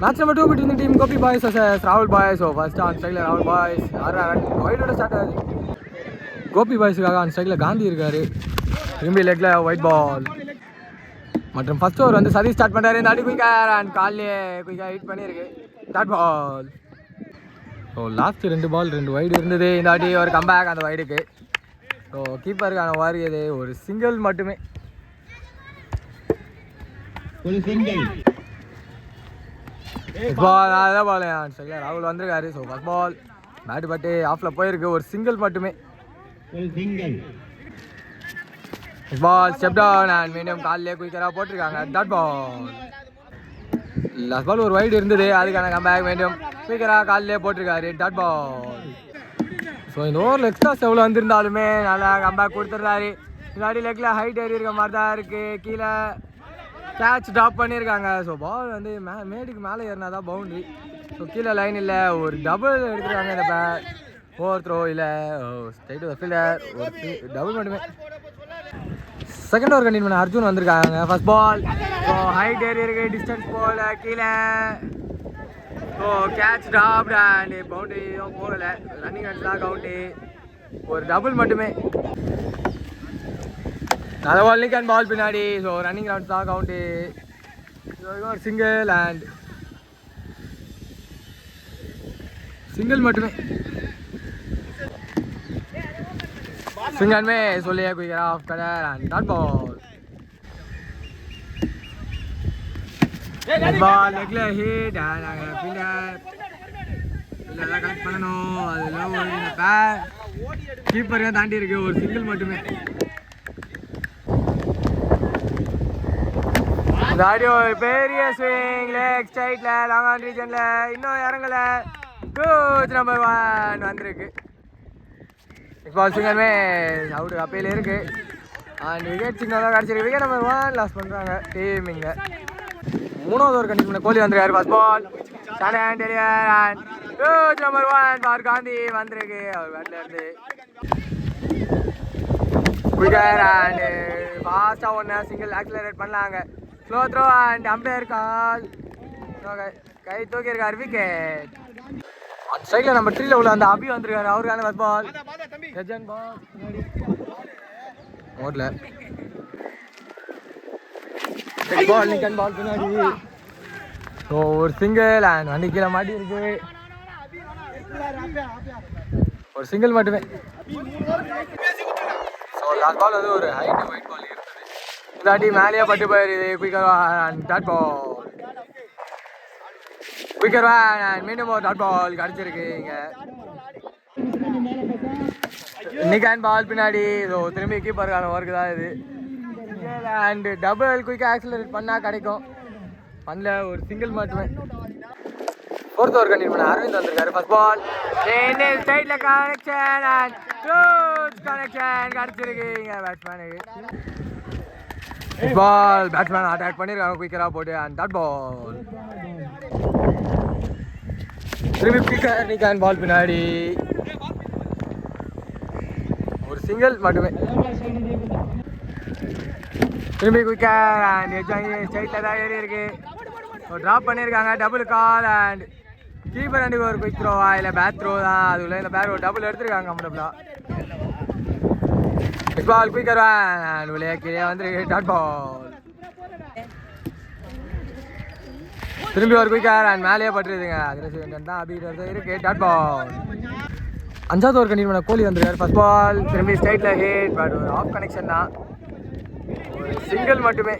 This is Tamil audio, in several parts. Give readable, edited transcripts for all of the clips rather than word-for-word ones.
Match number 2 between the team Gopi Boys versus Rahul Boys. So first on strike Rahul Boys. Wide start ஆகுது. Gopi Boysக்காக on strike காந்தி இருக்காரு. திரும்பி லெக்ல ஒயிட் பால். மற்றும் ஃபர்ஸ்ட் ஓவர் வந்து சதீஷ் ஸ்டார்ட் பண்றாரு. இந்த அடி குயிக்கர் அண்ட் கால்லே குயிக்கா ஹிட் பண்ணிருக்கு. Dot ball. So last 2 ball 2 wide இருந்தது. இந்த அடி ஒரு கம்பேக் அந்த வைடுக்கு. ஸோ கீப்பருக்கான வாரியது ஒரு சிங்கிள் மட்டுமே. ஒரு சிங்கிள். பால் அதான் பால் ராகுல் வந்திருக்காரு. ஸோ ஃபர்ஸ்ட் பால் பேட் பட்டு ஆஃப்ல போயிருக்கு. ஒரு சிங்கிள் மட்டுமே. ஒரு single. Ball step down and மீண்டும் காலிலே குயிக்கராக போட்டிருக்காங்க. Dot ball. லாஸ்ட் பால் ஒரு வைடு இருந்தது. அதுக்கான கம்பேக் மீண்டும் குயிக்கராக காலிலே போட்டிருக்காரு. Dot ball. ஸோ இந்த ஓவரில் எக்ஸ்ட்ராஸ் எவ்வளோ வந்திருந்தாலுமே நல்லா கம்பேக் கொடுத்துட்றாரு. முன்னாடி லெக்கில் ஹைட் ஏறி இருக்க மாதிரி தான் இருக்குது. கீழே கேட்ச் ட்ராப் பண்ணியிருக்காங்க. ஸோ பால் வந்து மேடுக்கு மேலே ஏறினா தான் பவுண்ட்ரி. ஸோ கீழே லைன் இல்லை. ஒரு டபுள் எடுத்துருக்காங்க இந்த பேட். ஓவர் த்ரோ இல்லை ஸ்ட்ரைட் ஃபீல்டர் ஒரு டபுள் மட்டுமே. செகண்ட் ஓவர் கண்டினியூ பண்ண அர்ஜுன் வந்திருக்காங்க. ஃபர்ஸ்ட் பால் ஸோ ஹைட் ஏறி இருக்கு. டிஸ்டன்ஸ் பால் கீழே. ஸோ கேட்ச் ட்ராப்ட் அண்ட் பவுண்டரியும் போகலை. ரன்னிங் ரன்ஸ் தான் கவுண்ட்டு. ஒரு டபுள் மட்டுமே. நல்ல பால் நிக்கன் பால் பின்னாடி. ஸோ ரன்னிங் ரன்ஸ் தான் கவுண்ட்டு. ஒரு சிங்கிள் அண்ட் சிங்கிள் மட்டுமே. சிங்கன்மே சொல்லியே குயிக்கரா off colour and dot ball. Ball லெக்ல ஹிட் அண்ட் நாங்கள் ஃபீல்டர் ஃபீல்டர் கனெக்ட் பண்ணணும். அதெல்லாம் ஒரு பேர் கீப்பரையே தாண்டி இருக்கு. ஒரு சிங்கிள் மட்டுமே. தாடி ஒரு பெரிய ஸ்விங் லெக் ஸ்ட்ரைட்ல லாங் ஆன் ரீஜன்ல இன்னும் இறங்கல. கோச் நம்பர் 1 வந்திருக்கு. பால் சிங்கமே அவுட் அப்பையில் இருக்கு. அண்ட் விக்கெட் சிங்கம் தான் கிடச்சிருக்கு. விக்கெட் நம்பர் 1 லாஸ் பண்ணுறாங்க டீம். இங்கே 3வது ஓவர் கண்டிப்பாக கோலி வந்திருக்காரு. First ball stand deliver and coach number 1 பார் காந்தி வந்திருக்கு. அவர் பேட்டில் இருந்து விக்கெட் அண்ட் ஃபாஸ்ட்டாக ஒன்று சிங்கிள் ஆக்சிலரேட் பண்ணலாங்க. Slow throw and umpire call. கை தூக்கியிருக்காரு. விக்கெட். ஸ்ட்ரைக்கில் நம்பர் 3ல உள்ள அந்த அபி வந்திருக்காரு. அவருக்கான ஃபர்ஸ்ட் பால் கஜன் பால் ஓடல. பால் நிக்கன் பால் பின்னாடி. ஸோ ஒரு சிங்கிள் அண்ட் வண்டி கீழே மாட்டி இருக்கு. ஒரு சிங்கிள் மட்டுமே. ஸோ லாஸ்ட் பால் வந்து ஒரு ஹைட் ஒயிட் பால் இருந்தது. இல்லாட்டி மேலேயே பட்டு போயிருது. Quicker and dot ball. Quicker and மீண்டும் ஒரு டாட் பால் கிடச்சிருக்கு. இங்கே நிக்கான் பால் பின்னாடி. ஸோ திரும்பி கீப்பருக்கான ஒர்க்கு தான் இது. அண்ட் டபுள் குயிக்காக ஆக்சிலரேட் பண்ணால் கிடைக்கும். பண்ணல. ஒரு சிங்கிள் மட்டுமே. 4th ஓவர் கண்டினியூ பண்ண அரவிந்த் வந்திருக்காரு. ஃபர்ஸ்ட் பால் ஸ்ட்ரைட்ல கனெக்ஷன் அண்ட் க்ளோஸ் கனெக்ஷன் கிடச்சிருக்கு. இங்கே பேட்ஸ்மேனுக்கு பால் பேட்ஸ்மேன் அட்டாக் பண்ணியிருக்காங்க குயிக்கராக போட்டு அண்ட் டாட் பால். திரும்பி குயிக்கர் நிக்கான் பால் பின்னாடி. ஒரு சிங்கிள் மட்டுமே. திரும்பி குயிக்கர் அண்ட் ஸ்ட்ரைட்டில் தான் ஏறி இருக்கு. ட்ராப் பண்ணியிருக்காங்க. டபுள் கால் அண்ட் கீப்பர் அண்டுக்கு ஒரு குயிக் த்ரோவா இல்லை பேட் த்ரோ தான். அதுக்குள்ள இந்த பேர் ஒரு டபுள் எடுத்துருக்காங்க கம்ஃபர்டபுளா. பால் குயிக்கர் அண்ட் உள்ளே கீழே வந்துருக்கு. Dot ball. திரும்பி ஒரு குயிக்கர் அண்ட் மேலேயே பட்டுருதுங்க. அக்ரெசிவ் தான் அபிகிட்ட இருக்கு. Dot ball. 5வது ஓவர் கண்டினியூ பண்ண கோலி வந்திருக்காரு. ஃபர்ஸ்ட் பால் திரும்பி ஸ்ட்ரைட்டில் ஹிட் பட் ஒரு ஆஃப் கனெக்ஷன் தான். ஒரு சிங்கிள் மட்டுமே.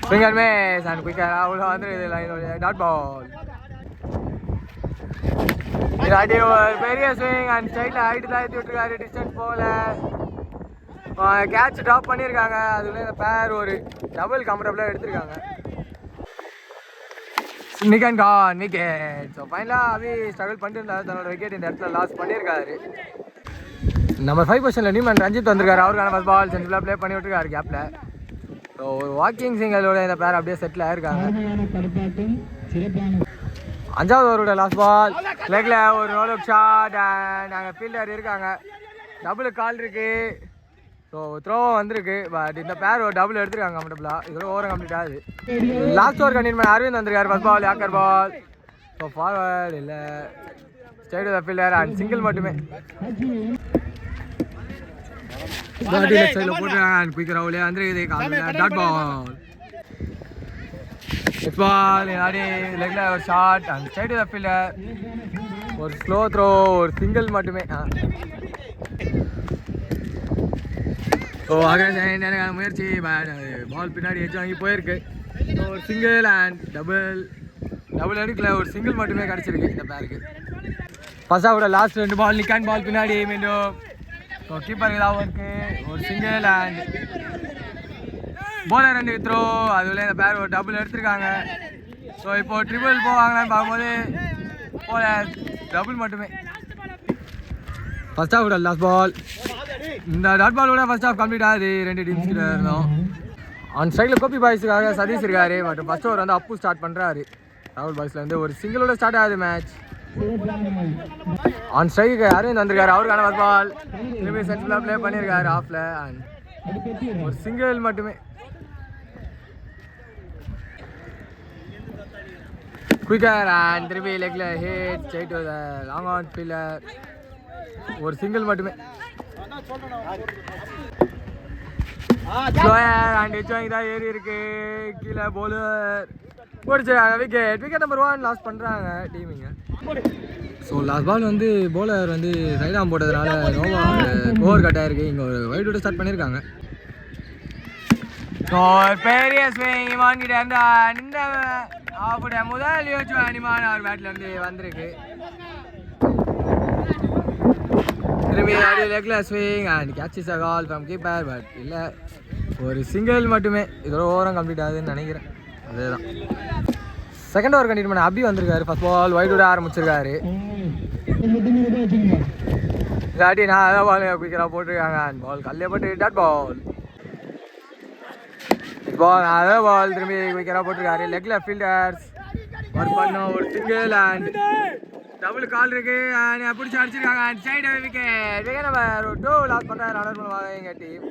சிங்கிள் மேஸ் அண்ட் குயிக்கர் அவ்வளோ வந்துருது லைனோட. Dot ball. இல்லாட்டி ஒரு பெரிய ஸ்விங் அண்ட் ஸ்ட்ரைட்டில் ஹைட்டு தான் ஏற்றி விட்டுருக்காரு. டிஸ்டன்ஸ் போகல. கேட்ச் ட்ராப் பண்ணியிருக்காங்க. அதுல இந்த பேர் ஒரு டபுள் கம்ஃபர்டபுளாக எடுத்திருக்காங்க. நிக்கன் கான் விக்கெட். ஸோ ஃபைனலாக அவி ஸ்ட்ரகிள் பண்ணிட்டு இருந்தாரு. தன்னோட விக்கெட் இந்த இடத்துல லாஸ் பண்ணியிருக்காரு. நம்பர் 5 பொசிஷனில் நியூமன் ரஞ்சித் வந்திருக்காரு. அவருக்கான ஃபர்ஸ்ட் பால் சென்சிபிளாக ப்ளே பண்ணி விட்டுருக்காரு கேப்பில். ஸோ ஒரு வாக்கிங் சிங்கலோட இந்த பேர் அப்படியே செட்டில் ஆயிருக்காங்க. 5வது ஓவரோட லாஸ்ட் பால் லெக்ல ஒரு நோ லுக் ஷாட் அண்ட் நாங்கள் ஃபீல்டர் இருக்காங்க. டபுள் கால் இருக்கு. ஸோ த்ரோ வந்திருக்கு. பட் இந்த பேர் ஒரு டபுள் எடுத்துருக்காங்க கம்ஃபர்டபுளாக. இதோட ஓவரம் கம்ப்ளீட் ஆகுது. லாஸ்ட் ஓவர் கண்டினியூ பண்ண அரவிந்த் வந்திருக்காரு. ஃபர்ஸ்ட் பால் யாக்கர் பால். ஸோ ஃபார்வர்ட் இல்லை straight to the fielder and single மட்டுமே. சைடில் போட்டுருக்காங்க அண்ட் குயிக் ரவுலே வந்துருக்குது. Dot ball. நெக்ஸ்ட் பால் ஆடி லெக்கில் ஒரு shot and straight to the fielder. ஒரு ஸ்லோ த்ரோ ஒரு சிங்கிள் மட்டுமே. ஸோ ஆகாஷ் முயற்சி பால் பின்னாடி எச்சு வாங்கி போயிருக்கு. ஸோ ஒரு சிங்கிள் அண்ட் டபுள் எடுக்கல, ஒரு சிங்கிள் மட்டுமே கிடச்சிருக்கு இந்த பேருக்கு. ஃபர்ஸ்ட் ஆஃபோட லாஸ்ட் 2 பால் நிக்கான் பால் பின்னாடி மீண்டும். ஸோ கீப்பருக்கு தான் இருக்கு. ஒரு சிங்கிள் அண்ட் போலர் 2 த்ரோ. அதுல இந்த பேர் ஒரு டபுள் எடுத்திருக்காங்க. ஸோ இப்போ ட்ரிபிள் போவாங்கன்னு பார்க்கும்போது போலர் டபுள் மட்டுமே. ஃபர்ஸ்ட் ஆஃபோட லாஸ்ட் பால். இந்த டாட் பாலோட ஃபர்ஸ்ட் ஆஃப் கம்ப்ளீட் ஆகுது. 2 டீம்ஸ் கிட்ட இருந்தோம். ஆன் சைடில் கோபி பாய்ஸுக்காக சதீஷ் இருக்காரு. பட் ஃபர்ஸ்ட் ஓவர் வந்து அப்பு ஸ்டார்ட் பண்ணுறாரு. ராகுல் பாய்ஸ்லேருந்து ஒரு சிங்கிளோட ஸ்டார்ட் ஆகுது மேட்ச். ஆன் ஸ்ட்ரைக்கு அரவிந்த் வந்திருக்காரு. அவருக்கான ஃபர்ஸ்ட் பால் திரும்பி சென்ட்ரலாக ப்ளே பண்ணியிருக்காரு ஆஃப்ல அண்ட் ஒரு சிங்கிள் மட்டுமே. குயிக்கர் அண்ட் திரும்பி லெக்ல hit straight to the long on fielder. ஒரு சிங்கிள் மட்டுமே. ஸ்லோயர் அண்ட் எச்வாங்கி தான் ஏறி இருக்கு. கீழே போலர் போடிச்சிருக்காங்க. விக்கெட் நம்பர் 1 லாஸ் பண்ணுறாங்க டீமிங்க. ஸோ லாஸ்ட் பால் வந்து போலர் வந்து சைடாம் போட்டதுனால நோவா ஓவர் கட் ஆயிருக்கு. இங்கே ஒரு வைட் ஸ்டார்ட் பண்ணியிருக்காங்க. ஸோ பெரிய ஸ்விங் வாங்கிட்டு இருந்தா இந்த அவருடைய முதல் யோசிச்சு அனிமான அவர் பேட்லேருந்து வந்திருக்கு. திரும்பி அடி லெக்ல swing and catch is a call from keeper. But இல்லை, ஒரு சிங்கிள் மட்டுமே. இதோட ஓவரம் கம்ப்ளீட் ஆகுதுன்னு நினைக்கிறேன். அதேதான். செகண்ட் ஓவர் கண்டினியூ பண்ண அபி வந்திருக்காரு. ஃபர்ஸ்ட் பால் வைடோட ஆரம்பிச்சிருக்காரு. இல்லாட்டி நான் அதான் பால் குயிக்கராக போட்டிருக்காங்க அண்ட் பால் கல்லே போட்டு டாட் பால். பால் அதான் பால் திரும்பி குயிக்கராக போட்டிருக்காரு. லெக்ல ஃபீல்டர்ஸ் ஒர்க் பண்ண ஒரு சிங்கிள் அண்ட் டபுள் கால் இருக்கு. பிடிச்சி அடிச்சிருக்காங்க and side wicket number 2 loss பண்ணுறாரு. ஆர்டர் பண்ணுவாங்க எங்கள் டீம்.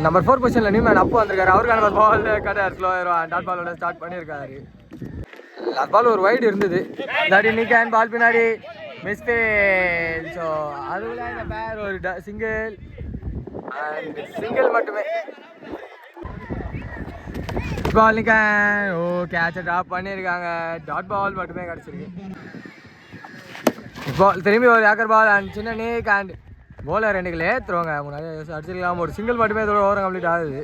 நம்பர் 4 பொசிஷனில் நியூமேன் அப்பு வந்திருக்காரு. அவருக்கான ஒரு பால் கட்டார் ஸ்லோயர் அண்ட் டாட் பாலோட ஸ்டார்ட் பண்ணியிருக்காரு. லாஸ்ட் பால் ஒரு வைடு இருந்தது. இல்லாட்டி நிக்கான் பால் பின்னாடி மிஸ்டேக். ஸோ அதுல இந்த பேர் ஒரு சிங்கிள் அண்ட் சிங்கிள் மட்டுமே. பால் நிக்கான் ஓ கேட்சை ட்ராப் பண்ணியிருக்காங்க. டாட் பால் மட்டுமே கிடச்சிருக்கு. பால் திரும்பி ஒரு ஏக்கர் பால் அண்ட் சின்ன நீக் அண்ட் போலர் 2 ஏற்றுருவாங்க. முன்னாடி அடிச்சிருக்கலாம். ஒரு சிங்கிள் மட்டுமே இதோட ஓவரம் கம்ப்ளீட் ஆகுது.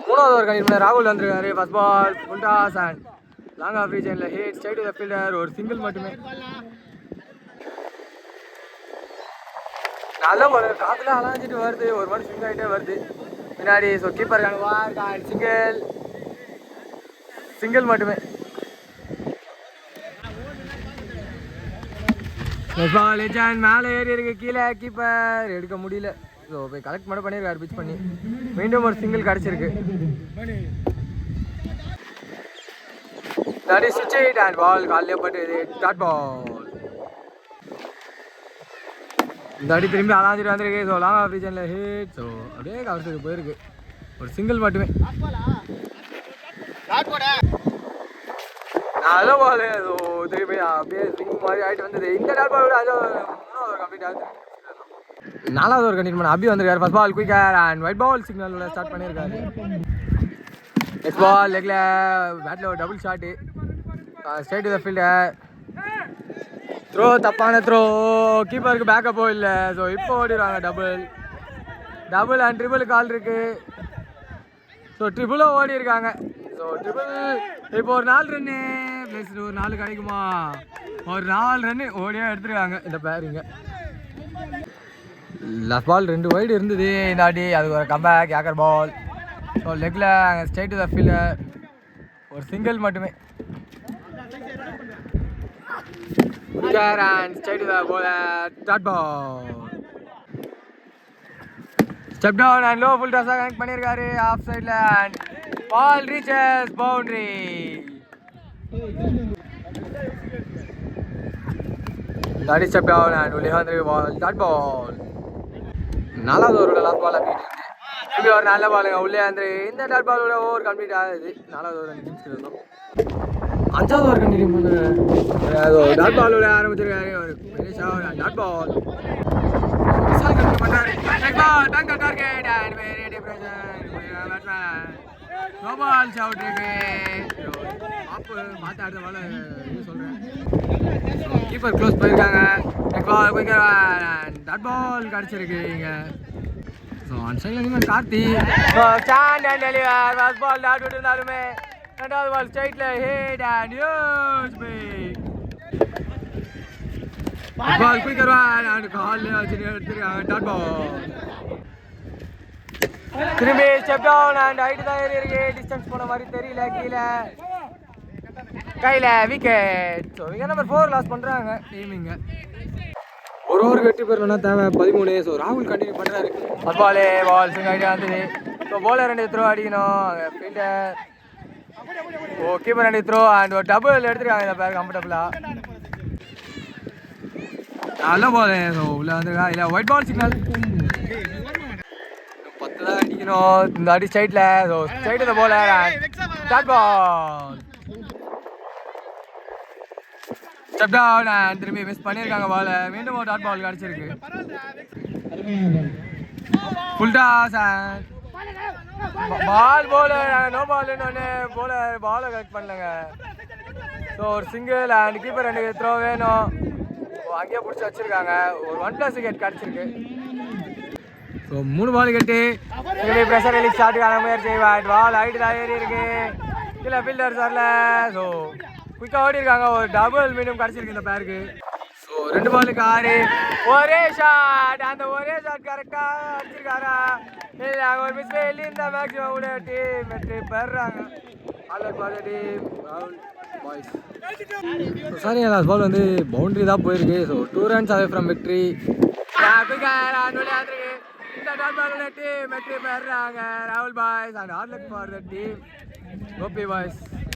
3வது ஓவர் கண்டிப்பாக ராகுல் வந்திருக்காரு. First ball full toss and long off ரீஜனில் hit straight to the fielder. ஒரு சிங்கிள் மட்டுமே. நல்ல போலர் காற்றுல அலாஞ்சிட்டு வருது. ஒரு மாதிரி ஸ்விங் ஆகிட்டே வருது பின்னாடி. ஸோ கீப்பருக்கான வார்க் அண்ட் சிங்கிள் மட்டுமே. மேலே ஏறி இருக்கு. கீழே கீப்பர் எடுக்க முடியல. ஸோ போய் கலெக்ட் மட்டும் பண்ணியிருக்காரு பிச் பண்ணி. மீண்டும் ஒரு சிங்கிள் கிடச்சிருக்கு. அண்ட் பால் காலையே பட்டு டாட் பால். இந்த அடி திரும்பி அலாஞ்சிட்டு வந்திருக்கு. ஸோ லாங் ஆஃப் ரீஜனில் ஹிட். ஸோ அப்படியே கவர்த்துக்கு போயிருக்கு. ஒரு சிங்கிள் மட்டுமே. நல்ல பால். ஸோ திரும்பி அப்படியே ஸ்விங் மாதிரி ஆகிட்டு வந்தது. இந்த டாட் பாலோட அது 3வது கம்ப்ளீட் ஆகுது. 4வது ஓவர் கண்டினியூ பண்ண அபி வந்திருக்காரு. First ball quicker and wide ball சிக்னலோட ஸ்டார்ட் பண்ணியிருக்காரு. நெக்ஸ்ட் பால் லெக்ல பேட்டில் ஒரு double shot straight to the fielder. Throw தப்பான த்ரோ. கீப்பருக்கு பேக்கப்போ இல்லை. ஸோ இப்போ ஓடிடுவாங்க. டபுள் அண்ட் ட்ரிபிள் கால் இருக்கு. ஸோ ட்ரிபிளும் ஓடி இருக்காங்க. ஸோ ட்ரிபிள் இப்போ ஒரு 4 ரன்னு ப்ளஸ் ஒரு 4 கிடைக்குமா? ஒரு 4 ரன்னு ஓடியாக எடுத்துருக்காங்க இந்த பேரிங்க. லாஸ்ட் பால் 2 வைடு இருந்தது. இந்தாட்டி அதுக்கு ஒரு கம்பேக் ஏக்கர் பால். ஸோ லெக்கில் அங்கே ஸ்ட்ரைட் டு த ஃபீல்டர். ஒரு சிங்கிள் மட்டுமே. and straight to the bowler. Dot ball. Step down and low full toss connect பண்ணிருக்காரு. Off side land. Ball reaches boundary. That is step down and only 100 ball. Dot ball. நாலாவது ஓவரோட லாஸ்ட் பால் அப்படி இருக்கு. இப்படி ஒரு நல்ல பாலுங்க உள்ளே வந்து இந்த டாட் பாலோட ஓவர் கம்ப்ளீட் ஆகுது. நாலாவது ஓவர் இருந்தோம். அஞ்சாவது ஓவர் கண்டினியூ பண்ணுங்க. டாட் பாலோட ஆரம்பிச்சிருக்காரு. ஒரு டாட் பால் பண்றாரு. Target and very depression batsman no ball out இருக்கு. ஆப்பு மாற்றி அடுத்த பால் சொல்கிறேன். கீப்பர் க்ளோஸ் போயிருக்காங்க. Next ball quicker dot ball கிடச்சிருக்கு இங்கே. ஸோ ஆன் சைடில் நீங்கள் Karthi stand and deliver first ball dot விட்டுருந்தாலுமே ரெண்டாவது பால் ஸ்ட்ரைட்டில் hit and use pick ball quicker and காலில் வச்சு எடுத்துருக்காங்க டாட் பால். திரும்பி ஸ்டெப் டவுன் அண்ட் ஹைட் தான் ஏறி இருக்கு. டிஸ்டன்ஸ் போன மாதிரி தெரியல. கீழே கையில் wicket. So wicket number 4 loss பண்ணுறாங்க டீமிங்க. ஒரு ஓவருக்கு வெற்றி பெறணும்னா தேவை 13. ஸோ ராகுல் கண்டினியூ பண்ணுறாரு. பால் சிங்க ஐடியா வந்தது. ஸோ போலர் 2 த்ரோ அடிக்கணும். அங்கே ஃபீல்டர் கீப்பர் 2 த்ரோ அண்ட் ஒரு டபுள் எடுத்துருக்காங்க இந்த பேர் கம்ஃபர்டபுளாக. நல்ல பால். ஸோ உள்ள வந்துருக்கா இல்லை ஒயிட் பால் சிக்னல் 10 தான் அடிக்கணும் இந்த அடி ஸ்ட்ரைட்டில். ஸோ ஸ்ட்ரைட் இந்த bowler dot ball step down and திரும்பி மிஸ் பண்ணியிருக்காங்க பால். மீண்டும் ஒரு டாட் பால் கிடச்சிருக்கு. Full toss and ball bowler no பால்னு ஒன்று போலர் பாலை கரெக்ட் பண்ணலங்க. ஸோ ஒரு சிங்கிள் அண்ட் கீப்பர் 2 த்ரோ வேணும். அங்கேயே பிடிச்சி வச்சிருக்காங்க. ஒரு 1+ விக்கெட் கிடச்சிருக்கு. ஸோ 3 பால் கட்டி திரும்பி ப்ரெஷர் ரிலீஸ் ஸ்டார்ட்டுக்கான முயற்சி. பால் ஹைட்டு தான் ஏறி இருக்கு. இல்லை ஃபீல்டர் சார்ல. ஸோ குயிக்காக ஓடி இருக்காங்க. ஒரு டபுள் மீண்டும் கிடச்சிருக்கு இந்த பேருக்கு. ஸோ 2 பாலுக்கு 6 ஒரே ஷாட். அந்த ஒரே ஷாட் கரெக்டாக அடிச்சிருக்காரா இல்லை அங்கே ஒரு மிஸ் வெளி இந்த மேக்ஸிமம் கூட டீம் வெற்றி பெறாங்க. சாரி லாஸ்ட் பால் வந்து பவுண்டரி தான் போயிருக்கு. So 2 runs away from victory. இந்த டாட் பால் டீம் வெற்றி பெறாங்க. ராகுல் boys and all luck for the team. Gopi boys.